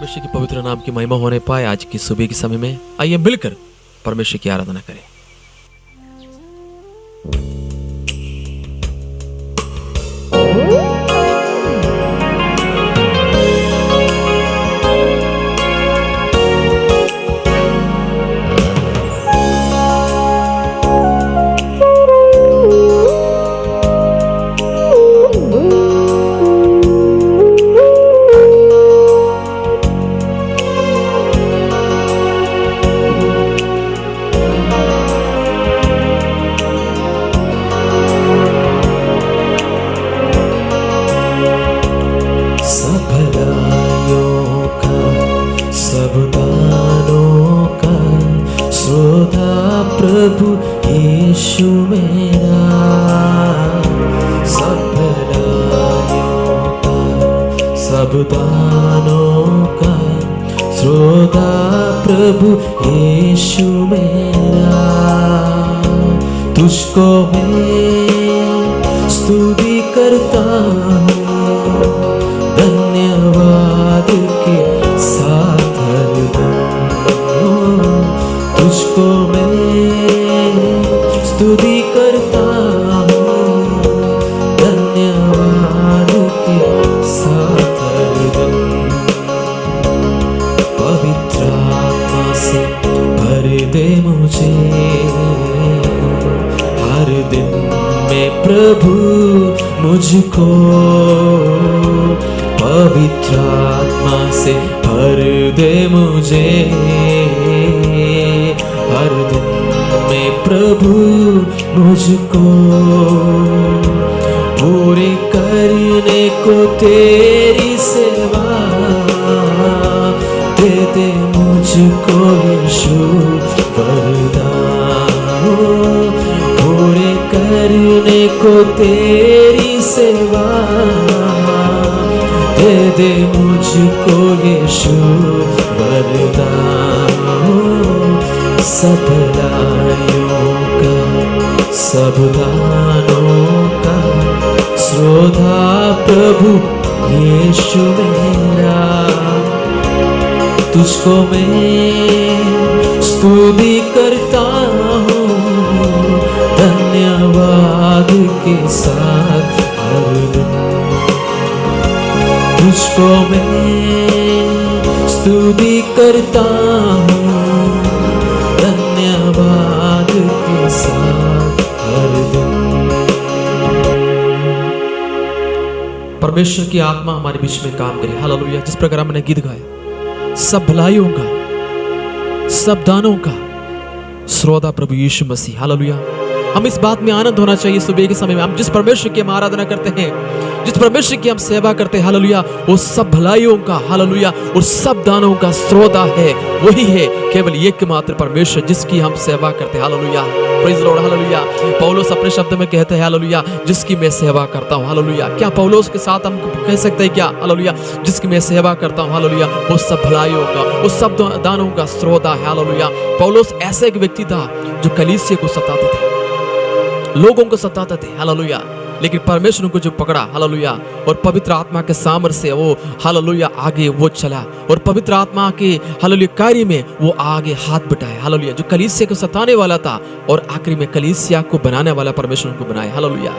परमेश्वर की पवित्र नाम की महिमा होने पाए आज की सुबह के समय में आइए मिलकर परमेश्वर की आराधना करें। प्रभु यीशु मेरा सब भलाइयों का सब दानों का श्रोता प्रभु यीशु मेरा। तुझको मैं स्तुति करता हूँ धन्यवाद के साथ हरदम। तुझको मैं स्तुति करता हूँ धन्यवाद के साथ हरदम। पवित्र आत्मा से भर दे मुझे हर दिन में प्रभु मुझको। पवित्र आत्मा से भर दे मुझे हर दिन में प्रभु मुझको। पूरे करने को तेरी सेवा दे दे मुझको यीशु वरदान। पूरे करने को तेरी सेवा दे दे मुझको यीशु वरदान। सब भलाइयों का सब दानों का श्रोता प्रभु यीशु मेरा। तुझको मैं स्तुति करता हूँ धन्यवाद के साथ हरदम। तुझको मैं स्तुति करता हूँ धन्यवाद के साथ हरदम। परमेश्वर की आत्मा हमारे बीच में काम करे। हालेलुया। जिस प्रकार हमने गीत गाया, सब भलाइयों का सब दानों का श्रोता प्रभु यीशु मसीह। हालेलुया। हम इस बात में आनंद होना चाहिए सुबह के समय में हम जिस परमेश्वर की हम आराधना करते हैं, जिस परमेश्वर की हम सेवा करते हैं, हालेलुया, वो सब भलाइयों का, हालेलुया, और सब दानों का श्रोता है। वही है केवल एकमात्र परमेश्वर जिसकी हम सेवा करते हैं। हालेलुया। Praise Lord. हालेलुया। पौलुस अपने शब्द में कहते हैं, हालेलुया, जिसकी मैं सेवा करता हूँ। हालेलुया। क्या पौलुस के साथ हम कह सकते हैं क्या? हालेलुया, जिसकी मैं सेवा करता हूँ, हालेलुया, वो सब भलाइयों का, वो सब दानों का श्रोता है। हालेलुया। पौलुस ऐसा एक व्यक्ति था जो कलीसिया को सताते थे, लोगों को सताते थे। हालेलुया। लेकिन परमेश्वर को जो पकड़ा, हालेलुया, और पवित्र आत्मा के सामर्थ्य से वो, हालेलुया, आगे वो चला और पवित्र आत्मा के, हालेलुया, कार्य में वो आगे हाथ बटाया। हालेलुया। जो कलीसिया को सताने वाला था और आखिरी में कलीसिया को बनाने वाला परमेश्वर को बनाया। हालेलुया।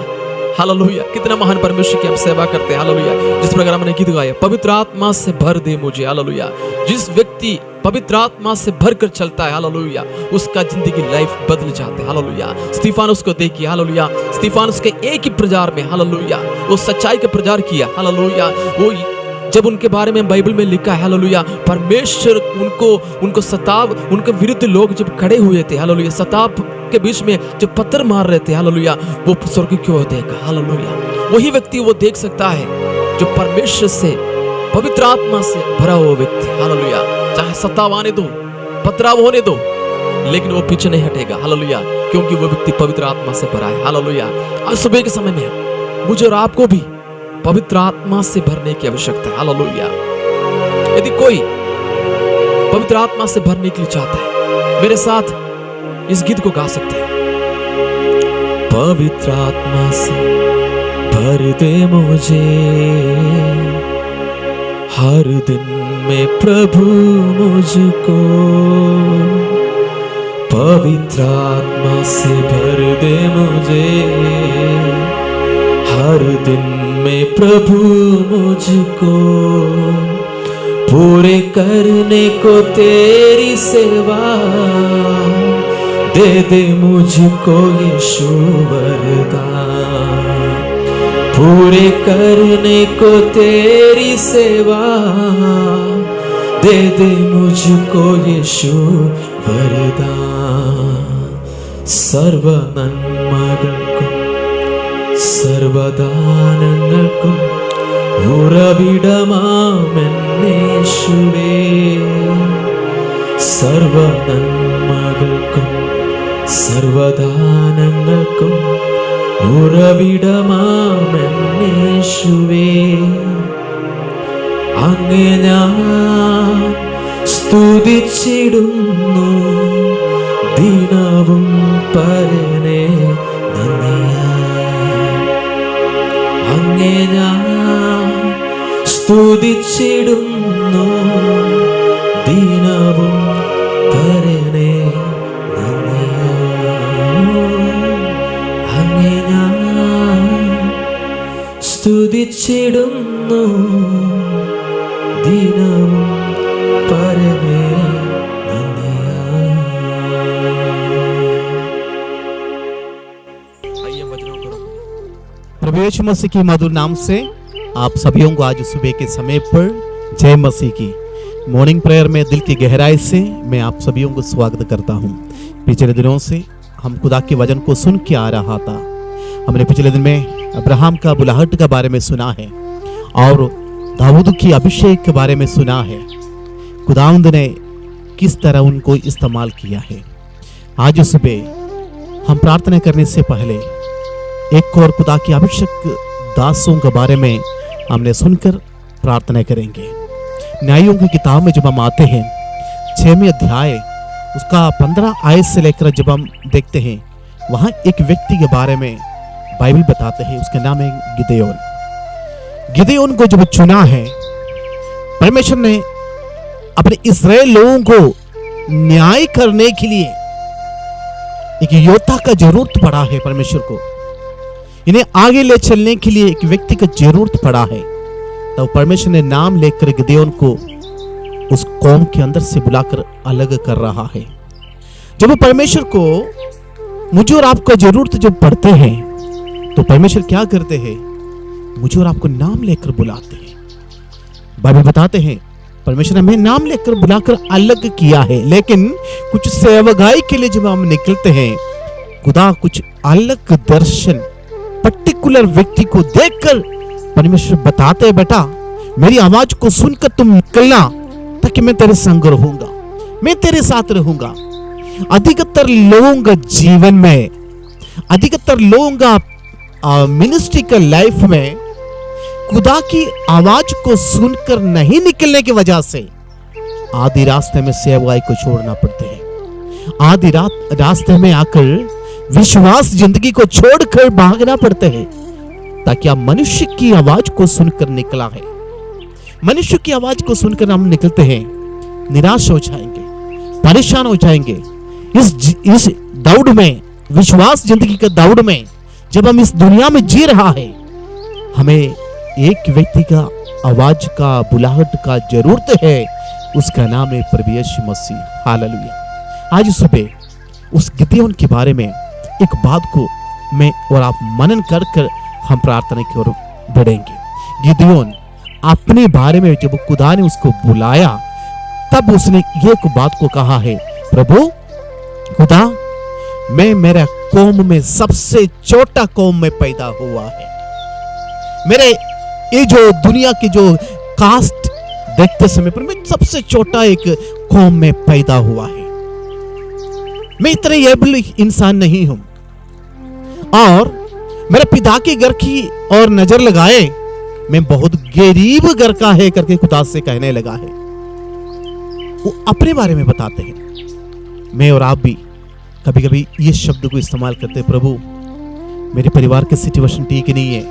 हालेलुया। कितना महान परमेश्वर की हम सेवा करते हैं। हालेलुया। जिस प्रकार हमने गीत गाया, पवित्र आत्मा से भर दे मुझे। हालेलुया। जिस व्यक्ति पवित्र आत्मा से भरकर चलता है, हालेलुया, उसका जिंदगी लाइफ बदल जाते हैं। हालेलुया। स्तिफानुस को देखिए। हालेलुया। स्तिफानुस के एक ही प्रचार में, हालेलुया, वो सच्चाई का प्रचार किया। हालेलुया। वो जब उनके बारे में बाइबल में लिखा है, हालेलुया, परमेश्वर उनको सताव, उनके विरुद्ध लोग जब खड़े हुए थे, हालेलुया, सताव के बीच में जब पत्थर मार रहे थे, हालेलुया, वो स्वर्ग की ओर देखा। हालेलुया। वही व्यक्ति वो देख सकता है जो परमेश्वर से, पवित्र आत्मा से भरा हुआ व्यक्ति। हालेलुया। चाहे सताव आने दो, पथराव होने दो, लेकिन वो पीछे नहीं हटेगा। हालेलुया। क्योंकि वो व्यक्ति पवित्र आत्मा से भरा है। हालेलुया। आज सुबह के समय में मुझे और आपको भी पवित्र आत्मा से भरने की आवश्यकता है। हालेलुया। यदि कोई पवित्र आत्मा से भरने के लिए चाहता है, मेरे साथ इस गीत को गा सकते हैं। पवित्र आत्मा से भर दे मुझे हर दिन में प्रभु मुझको, पवित्र आत्मा से भर दे मुझे, हर दिन में प्रभु मुझको पूरे करने को तेरी सेवा, दे दे मुझको यीशु वरदान, पूरे करने को तेरी सेवा, दे दे मुझको यीशु वरदान. സർവ നന്മകൾക്കും സർവദാനങ്ങൾക്കും ഉറവിടമാമെന്നേശുവേ, സർവ നന്മകൾക്കും സർവദാനങ്ങൾക്കും ഉറവിടമാമെന്നേശുവേ, അങ്ങേ ഞാൻ സ്തുതിച്ചിടുന്നു ദിനവും പരനെ നന്ദിയാൽ, അങ്ങേ ഞാൻ സ്തുതിച്ചിടുന്നു ദിനവും പരനെ നന്ദിയാൽ, അങ്ങേ ഞാൻ സ്തുതിച്ചിടുന്നു ദിനവും പരനെ നന്ദിയാൽ. आइए वचनों को रखो। प्रभु यीशु मसीह की मधुर नाम से आप सभी को आज सुबह के समय पर जय मसीह की मॉर्निंग प्रेयर में दिल की गहराई से मैं आप सभी को स्वागत करता हूं। पिछले दिनों से हम खुदा के वचन को सुन के आ रहा था। हमने पिछले दिन में अब्राहम का बुलाहट के बारे में सुना है और दाऊद की अभिषेक के बारे में सुना है, खुदावंद ने किस तरह उनको इस्तेमाल किया है। आज सुबह हम प्रार्थना करने से पहले एक और खुदा की अभिषेक दासों के बारे में हमने सुनकर प्रार्थना करेंगे। न्यायों की किताब में जब हम आते हैं 6वें अध्याय उसका 15 आयत से लेकर जब हम देखते हैं, वहाँ एक व्यक्ति के बारे में बाइबल बताते हैं, उसका नाम है गिदयोन। गिदयोन को जब चुना है परमेश्वर ने अपने इस्राएल लोगों को न्याय करने के लिए, एक योद्धा का जरूरत पड़ा है परमेश्वर को, इन्हें आगे ले चलने के लिए एक व्यक्ति का जरूरत पड़ा है। तब परमेश्वर ने नाम लेकर गिदयोन को उस कौम के अंदर से बुलाकर अलग कर रहा है। जब परमेश्वर को मुझे और आपको जरूरत जब पड़ते हैं तो परमेश्वर क्या करते हैं, मुझे और आपको नाम लेकर बुलाते हैं। बाइबल बताते हैं परमेश्वर ने हमें नाम लेकर बुलाकर अलग किया है, लेकिन कुछ सेवकाई के लिए जब हम निकलते हैं, खुदा कुछ अलग दर्शन पर्टिकुलर व्यक्ति को देखकर परमेश्वर बताते हैं, बेटा मेरी आवाज को सुनकर तुम निकलना ताकि मैं तेरे संग रहूंगा, मैं तेरे साथ रहूंगा। अधिकतर लोगों का जीवन में, अधिकतर लोगों का मिनिस्ट्री का लाइफ में खुदा की आवाज को सुनकर नहीं निकलने की वजह से आधी रास्ते में सेवकाई को छोड़ना पड़ते हैं, आधी रास्ते में आकर विश्वास जिंदगी को छोड़कर भागना पड़ते हैं, ताकि आप मनुष्य की आवाज को सुनकर निकला है। मनुष्य की आवाज को सुनकर हम निकलते हैं, निराश हो जाएंगे, परेशान हो जाएंगे। इस दौड़ में, विश्वास जिंदगी के दौड़ में जब हम इस दुनिया में जी रहा है, हमें एक व्यक्ति का आवाज का बुलाहट का जरूरत है, उसका नाम है प्रभु यीशु मसीह। हालेलुया। आज सुबह उस गिदयोन के बारे में एक बात को मैं और आप मनन कर कर हम प्रार्थना की ओर बढ़ेंगे। गिदयोन अपने बारे में जब खुदा ने उसको बुलाया तब उसने एक बात को कहा है, प्रभु खुदा मैं मेरा कौम में सबसे छोटा कौम में पैदा हुआ है। मेरे ये जो दुनिया की जो कास्ट देखते समय पर मैं सबसे छोटा एक कौम में पैदा हुआ है। मैं इतने एबल इंसान नहीं हूं और मेरे पिता के घर की और नजर लगाए मैं बहुत गरीब घर का है करके खुदा से कहने लगा है। वो अपने बारे में बताते हैं। मैं और आप भी कभी कभी ये शब्द को इस्तेमाल करते हैं, प्रभु मेरे परिवार की सिचुएशन ठीक नहीं है,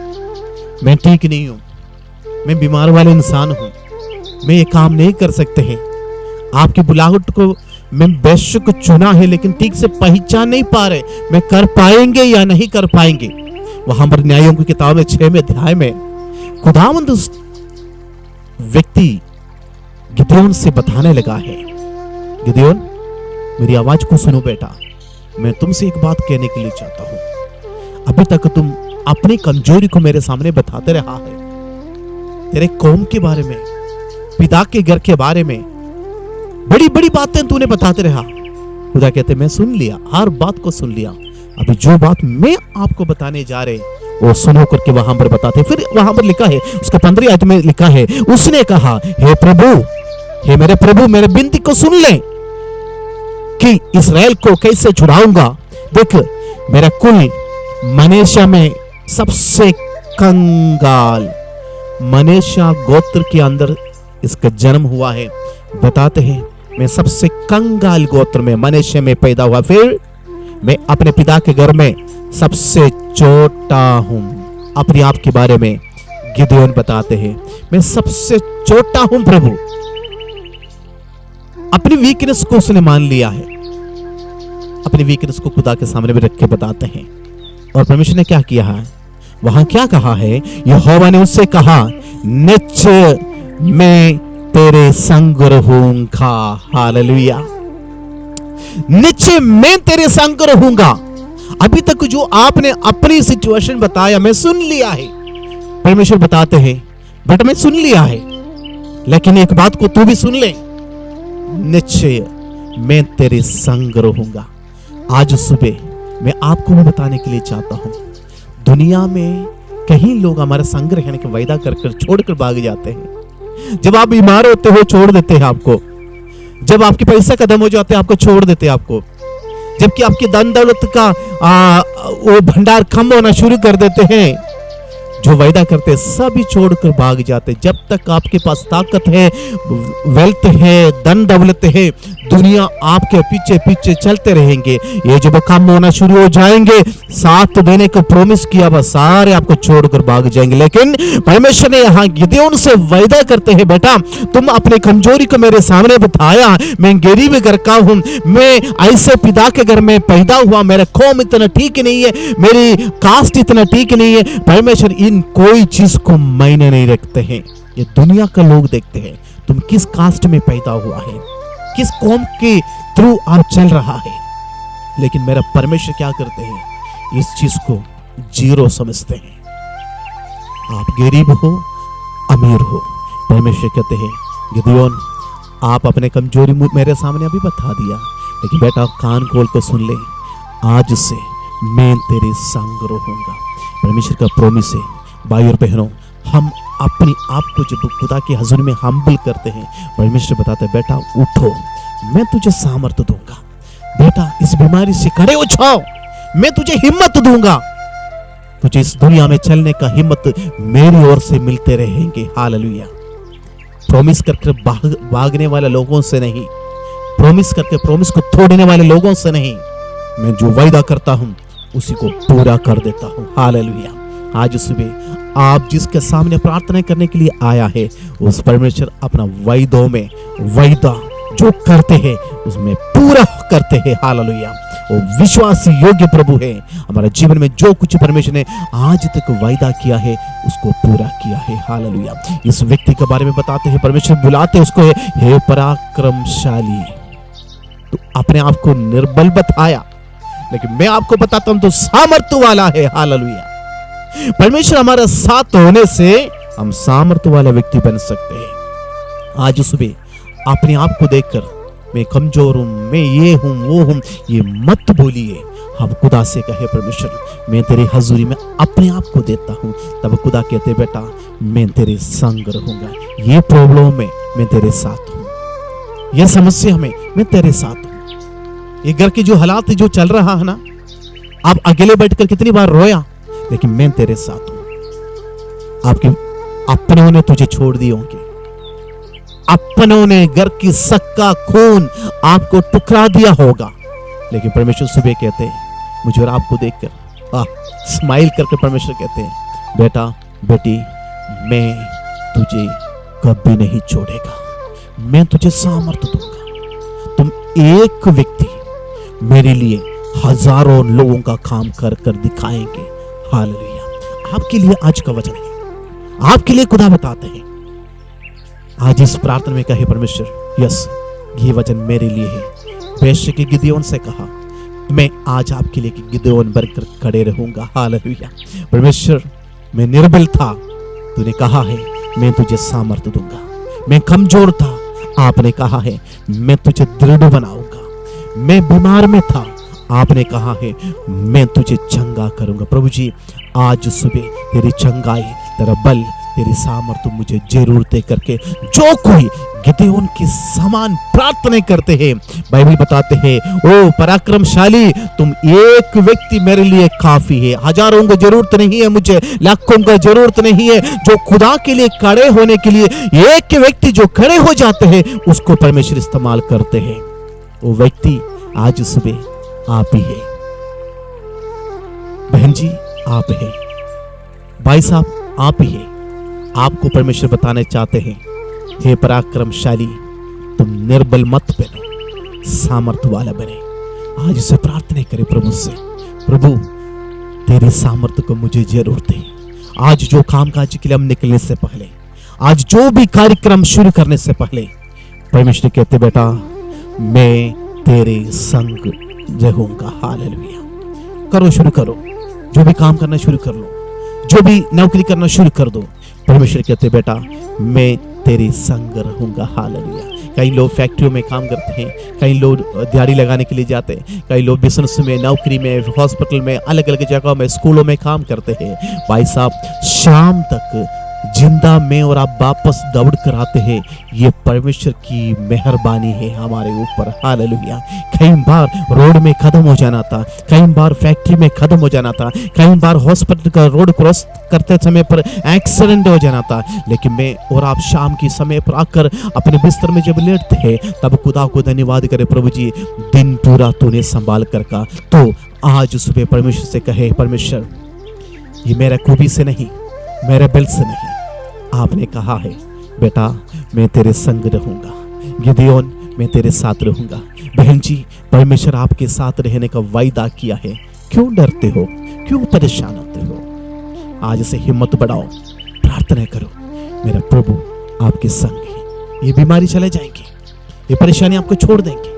मैं ठीक नहीं हूं, मैं बीमार वाले इंसान हूं, मैं ये काम नहीं कर सकते हैं। आपकी बुलाहट को मैं बेशक चुना है, लेकिन ठीक से पहचान नहीं पा रहे मैं कर पाएंगे या नहीं कर पाएंगे। वहां पर न्यायों की किताब में 6वें अध्याय में खुदावंद उस व्यक्ति गिदोन से बताने लगा है, गिदोन मेरी आवाज को सुनो बेटा, मैं तुमसे एक बात कहने के लिए चाहता हूं। अभी तक तुम अपनी कमजोरी को मेरे सामने बताते रहा है, तेरे कौम के बारे में, पिता के घर के बारे में बड़ी बड़ी बातें तूने बताते रहा। खुदा कहते मैं सुन लिया, हर बात को सुन लिया। अभी जो बात मैं आपको बताने जा रहे वो सुनो करके वहां पर बताते। फिर वहां पर लिखा है, उसके 15 आयत में लिखा है, उसने कहा हे प्रभु, हे मेरे प्रभु, मेरे विनती को सुन ले कि इस्राएल को कैसे छुड़ाऊंगा। देख मेरा कुल मनेशा में सबसे कंगाल, मनेशा गोत्र के अंदर इसका जन्म हुआ है। बताते हैं मैं सबसे कंगाल गोत्र में मनेशे में पैदा हुआ, फिर मैं अपने पिता के घर में सबसे छोटा हूं। अपने आप के बारे में गिदोन बताते हैं मैं सबसे छोटा हूं प्रभु। अपनी वीकनेस को उसने मान लिया है, अपनी वीकनेस को खुदा के सामने में रख के बताते हैं। और परमेश्वर ने क्या किया है, वहां क्या कहा है, यहोवा ने उससे कहा निश्चय मैं तेरे संग रहूंगा। हालेलुया, निश्चय मैं तेरे संग रहूंगा। अभी तक जो आपने अपनी सिचुएशन बताया मैं सुन लिया है। परमेश्वर बताते हैं बेटा मैं सुन लिया है, लेकिन एक बात को तू भी सुन ले, निश्चय मैं तेरे संग रहूंगा। आज सुबह मैं आपको भी बताने के लिए चाहता हूं, दुनिया में कहीं लोग हमारे संग रहने का वायदा कर छोड़कर भाग जाते हैं। जब आप बीमार होते हो छोड़ देते हैं आपको, जब आपके पैसे खत्म हो जाते हैं आपको छोड़ देते हैं आपको, जबकि आपकी धन दौलत का वो भंडार कम होना शुरू कर देते हैं। जो वायदा करते सभी छोड़कर भाग जाते। जब तक आपके पास ताकत है, वेल्थ है, धन दौलत है, दुनिया आपके पीछे पीछे चलते रहेंगे। ये जब कम होना शुरू हो जाएंगे, साथ देने को प्रॉमिस किया बस सारे आपको छोड़कर भाग जाएंगे। लेकिन परमेश्वर ने यहाँ गिदोन से वायदा करते हैं बेटा तुम अपने कमजोरी को मेरे सामने बताया, मैं गरीब घर का हूं, मैं ऐसे पिता के घर में पैदा हुआ, मेरा कौम इतना ठीक नहीं है, मेरी कास्ट इतना ठीक नहीं है। परमेश्वर इन कोई चीज को मायने नहीं रखते हैं। ये दुनिया का लोग देखते हैं तुम किस कास्ट में पैदा हुआ है, किस कौम के थ्रू आप चल रहा है। लेकिन मेरा परमेश्वर क्या करते हैं, इस चीज को जीरो समझते हैं। आप गरीब हो अमीर हो, परमेश्वर कहते हैं गिदोन आप अपने कमजोरी मेरे सामने अभी बता दिया, लेकिन बेटा कान खोल कर सुन ले, आज से मैं तेरे संग रहूंगा। परमेश्वर का प्रॉमिस है। भाई और बहनों, हम अपने आप को जब खुदा के हजूर में हम्बल करते हैं, परमेश्वर बताता है बेटा उठो, मैं तुझे सामर्थ्य दूंगा। बेटा इस बीमारी से खड़े हो जाओ, मैं तुझे हिम्मत दूंगा। तुझे इस दुनिया में चलने का हिम्मत मेरी ओर से मिलते रहेंगे। हालेलुया। प्रॉमिस करके भागने वाले लोगों से नहीं, प्रॉमिस करके प्रॉमिस को तोड़ने वाले लोगों से नहीं, मैं जो वायदा करता हूं उसी को पूरा कर देता हूं। हालेलुया। आज सुबह आप जिसके सामने प्रार्थना करने के लिए आया है, उस परमेश्वर अपना वायदों में वायदा जो करते हैं उसमें पूरा करते हैं। हालेलुया। वो विश्वास योग्य प्रभु है। हमारे जीवन में जो कुछ परमेश्वर ने आज तक वायदा किया है उसको पूरा किया है। हालेलुया। इस व्यक्ति के बारे में बताते हैं, परमेश्वर बुलाते उसको हे पराक्रमशाली। तो अपने आप को निर्बल बताया, लेकिन मैं आपको बताता हूं तो सामर्थ्य वाला है। हालेलुया। परमेश्वर हमारे साथ होने से हम सामर्थ्य वाला व्यक्ति बन सकते हैं। आज सुबह अपने आप को देखकर मैं कमजोर हूं, मैं ये हूं वो हूं, ये मत बोलिए। हम खुदा से कहे परमेश्वर मैं तेरी हजूरी में अपने आप को देता हूं। तब खुदा कहते बेटा मैं तेरे संग रहूंगा। ये प्रॉब्लम में मैं तेरे साथ हूं, ये समस्या में मैं तेरे साथ हूं, ये घर के जो हालात जो चल रहा है ना, आप अकेले बैठकर कितनी बार रोया, लेकिन मैं तेरे साथ हूं। आपके अपनों ने तुझे छोड़ दिए होंगे, अपनों ने घर की सक्का खून आपको टुकरा दिया होगा, लेकिन परमेश्वर सुबह कहते हैं मुझे और आपको देखकर स्माइल करके परमेश्वर कहते हैं बेटा बेटी मैं तुझे कभी नहीं छोड़ेगा। मैं तुझे सामर्थ दूंगा। तुम एक व्यक्ति मेरे लिए हजारों लोगों का काम कर कर दिखाएंगे। हालेलुया। आपके लिए आज का वचन है, आपके लिए खुदा बताते हैं। आज इस प्रार्थना में कहे परमेश्वर, यस ये वचन मेरे लिए है। बेशक के गिदयोन से कहा, मैं आज आपके लिए गिदयोन बनकर खड़े रहूंगा। हालेलुया। परमेश्वर, मैं निर्बल था, तूने कहा है मैं तुझे सामर्थ्य दूंगा। मैं कमजोर था, आपने कहा है मैं तुझे दृढ़ बनाऊंगा। मैं बीमार में था, आपने कहा है मैं तुझे चंगा करूंगा। प्रभु जी, आज सुबह तेरी चंगाई, तेरा बल, तेरी सामर्थ्य मुझे जरूर दे करके जो कोई गिदयोन के समान प्रार्थना करते हैं, बाइबल बताते हैं, ओ पराक्रमशाली, तुम एक व्यक्ति मेरे लिए काफी है। हजारों को जरूरत नहीं है, मुझे लाखों का जरूरत नहीं है। जो खुदा के लिए खड़े होने के लिए एक व्यक्ति जो खड़े हो जाते हैं, उसको परमेश्वर इस्तेमाल करते हैं। वो व्यक्ति आज सुबह आप ही है। बहन जी आप है, भाई साहब आप ही है। आपको परमेश्वर बताने चाहते हैं, हे पराक्रमशाली, तुम निर्बल मत बनो, सामर्थ्य वाला बने। आज से प्रार्थना करें प्रभु से, प्रभु तेरी सामर्थ्य को मुझे जरूर दे। आज जो काम काज के लिए हम निकलने से पहले, आज जो भी कार्यक्रम शुरू करने से पहले, परमेश्वर कहते बेटा मैं तेरे संग रहूंगा। हालेलुया। करो, शुरू करो, जो भी काम करना शुरू कर लो, जो भी नौकरी करना शुरू कर दो। परमेश्वर कहते बेटा मैं तेरे संग रहूंगा। हालेलुया। कई लोग फैक्ट्रियों में काम करते हैं, कई लोग दिहाड़ी लगाने के लिए जाते हैं, कई लोग बिजनेस में, नौकरी में, हॉस्पिटल में, अलग अलग जगहों में, स्कूलों में काम करते हैं। भाई साहब, शाम तक जिंदा में और आप वापस दौड़ कर आते हैं, ये परमेश्वर की मेहरबानी है हमारे ऊपर। हालेलुया। कई बार रोड में खत्म हो जाना था, कई बार फैक्ट्री में खत्म हो जाना था, कई बार हॉस्पिटल का रोड क्रॉस करते समय पर एक्सीडेंट हो जाना था, लेकिन मैं और आप शाम की समय पर आकर अपने बिस्तर में जब लेटते हैं, तब खुदा को धन्यवाद करें, प्रभु जी दिन पूरा तूने संभाल कर का। तो आज सुबह परमेश्वर से कहे, परमेश्वर ये मेरा खूबी से नहीं, मेरे बल से नहीं, आपने कहा है बेटा मैं तेरे संग रहूंगा। गिदयोन मैं तेरे साथ रहूंगा। बहन जी, परमेश्वर आपके साथ रहने का वायदा किया है। क्यों डरते हो, क्यों परेशान होते हो? आज से हिम्मत बढ़ाओ, प्रार्थना करो, मेरा प्रभु आपके संग है। ये बीमारी चले जाएंगी, ये परेशानी आपको छोड़ देंगे,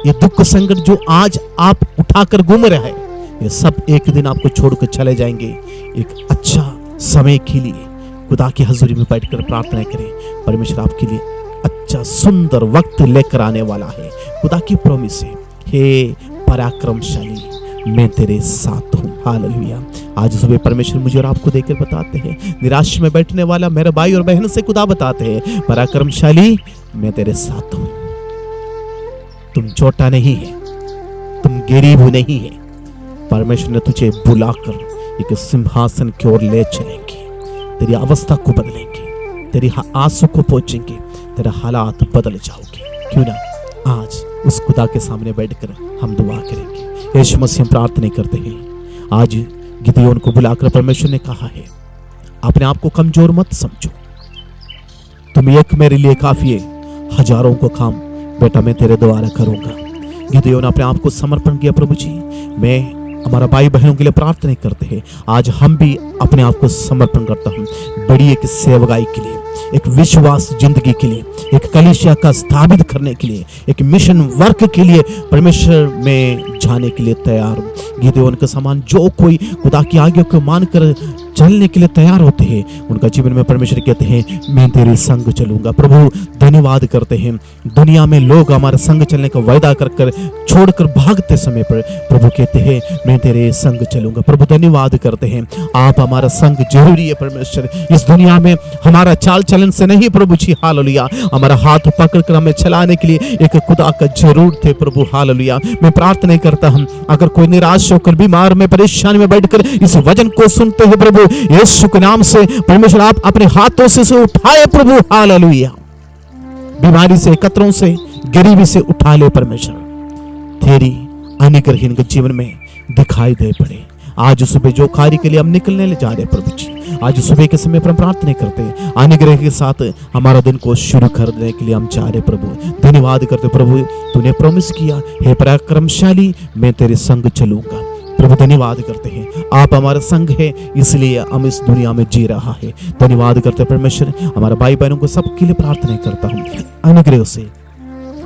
ये दुख संकट जो आज आप उठाकर घूम रहे हैं, ये सब एक दिन आपको छोड़कर चले जाएंगे। एक अच्छा समय के लिए खुदा की हजूरी में बैठकर प्रार्थना करें। परमेश्वर आपके लिए अच्छा सुंदर वक्त लेकर आने वाला है। खुदा की प्रॉमिस है, हे पराक्रमशाली मैं तेरे साथ हूँ। हालेलुया। आज सुबह परमेश्वर मुझे और आपको देकर बताते हैं, निराश में बैठने वाला मेरे भाई और बहन से खुदा बताते हैं, पराक्रमशाली मैं तेरे साथ हूँ। तुम छोटा नहीं है, तुम गरीब नहीं है। परमेश्वर ने तुझे बुलाकर एक सिंहासन की ओर ले चलेंगे, तेरी अवस्था को बदलेंगे, तेरी आंसू को पोंछेंगे, तेरा हालात बदल जाओगे। क्यों ना आज उस खुदा के सामने बैठकर हम दुआ करेंगे। यीशु मसीह हम प्रार्थना करते हैं, आज गिदयोन को बुलाकर परमेश्वर ने कहा है, अपने आप को कमजोर मत समझो, तुम एक मेरे लिए काफी है, हजारों को काम बेटा मैं तेरे द्वारा करूंगा। गिदयोन अपने आप को समर्पण किया। प्रभु जी, मैं हमारा भाई बहनों के लिए प्रार्थना करते हैं, आज हम भी अपने आप को समर्पण करता हूँ बड़ी एक सेवकाई के लिए, एक विश्वास जिंदगी के लिए, एक कलीसिया का स्थापित करने के लिए, एक मिशन वर्क के लिए परमेश्वर में जाने के लिए तैयार हूँ। गिदयोन के समान जो कोई खुदा की आज्ञा को मानकर चलने के लिए तैयार होते हैं, उनका जीवन में परमेश्वर कहते हैं मैं तेरे संग चलूंगा। प्रभु धन्यवाद करते हैं, दुनिया में लोग हमारे संग चलने का वायदा कर कर छोड़कर भागते समय पर प्रभु कहते हैं मैं तेरे संग चलूंगा। प्रभु धन्यवाद करते हैं, आप हमारा संग जरूरी है परमेश्वर। इस दुनिया में हमारा चाल चलन से नहीं प्रभु जी, हालेलुया, हमारा हाथ पकड़कर हमें चलाने के लिए एक खुदा का जरूर थे प्रभु। हालेलुया। मैं प्रार्थना करता हूं, अगर कोई निराश होकर बीमार में परेशानी में बैठकर इस वचन को सुनते हैं प्रभु, यीशु के नाम से परमेश्वर आप अपने हाथों से उठाए प्रभु। हालेलुया। बीमारी से, खतरों से, गरीबी से उठा ले परमेश्वर, तेरी अनुग्रह इनके जीवन में दिखाई दे पड़े। आज सुबह जो कार्य के लिए हम निकलने ले जा रहे प्रभु जी, आज सुबह के समय पर हम प्रार्थना करते हैं, अनुग्रह के साथ हमारा दिन को शुरू करने के लिए हम चाह रहे प्रभु। धन्यवाद करते प्रभु, तूने प्रॉमिस किया, हे पराक्रमशाली मैं तेरे संग चलूंगा। प्रभु धन्यवाद करते हैं, आप हमारा संग है, इसलिए हम इस दुनिया में जी रहा है। धन्यवाद करते परमेश्वर, हमारे भाई बहनों को सबके लिए प्रार्थना करता हूँ, अनुग्रह से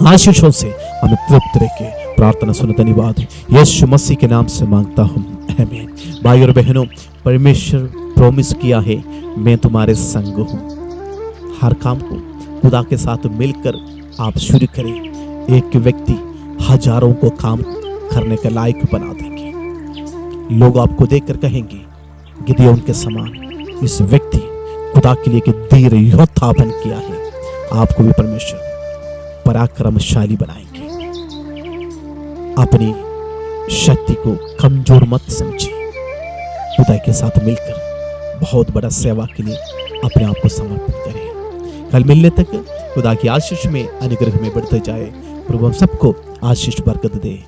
आशीषों से हमें तृप्त रखे। प्रार्थना सुनो, धन्यवाद यीशु मसीह के नाम से मांगता हूँ, आमीन। भाई और बहनों, परमेश्वर प्रॉमिस किया है, मैं तुम्हारे संग हूँ। हर काम को खुदा के साथ मिलकर आप शुरू करें, एक व्यक्ति हजारों को काम करने के लायक बना देंगे। लोग आपको देखकर कहेंगे, गिदयोन के समान इस व्यक्ति खुदा के लिए कि धीर योद्धा बन किया है। आपको भी परमेश्वर पराक्रमशाली बनाएंगे। अपनी शक्ति को कमजोर मत समझिए, खुदा के साथ मिलकर बहुत बड़ा सेवा के लिए अपने आप को समर्पित करें। कल मिलने तक खुदा की आशीष में, अनुग्रह में बढ़ते जाए। प्रभु हम सबको आशीष बरकत दे।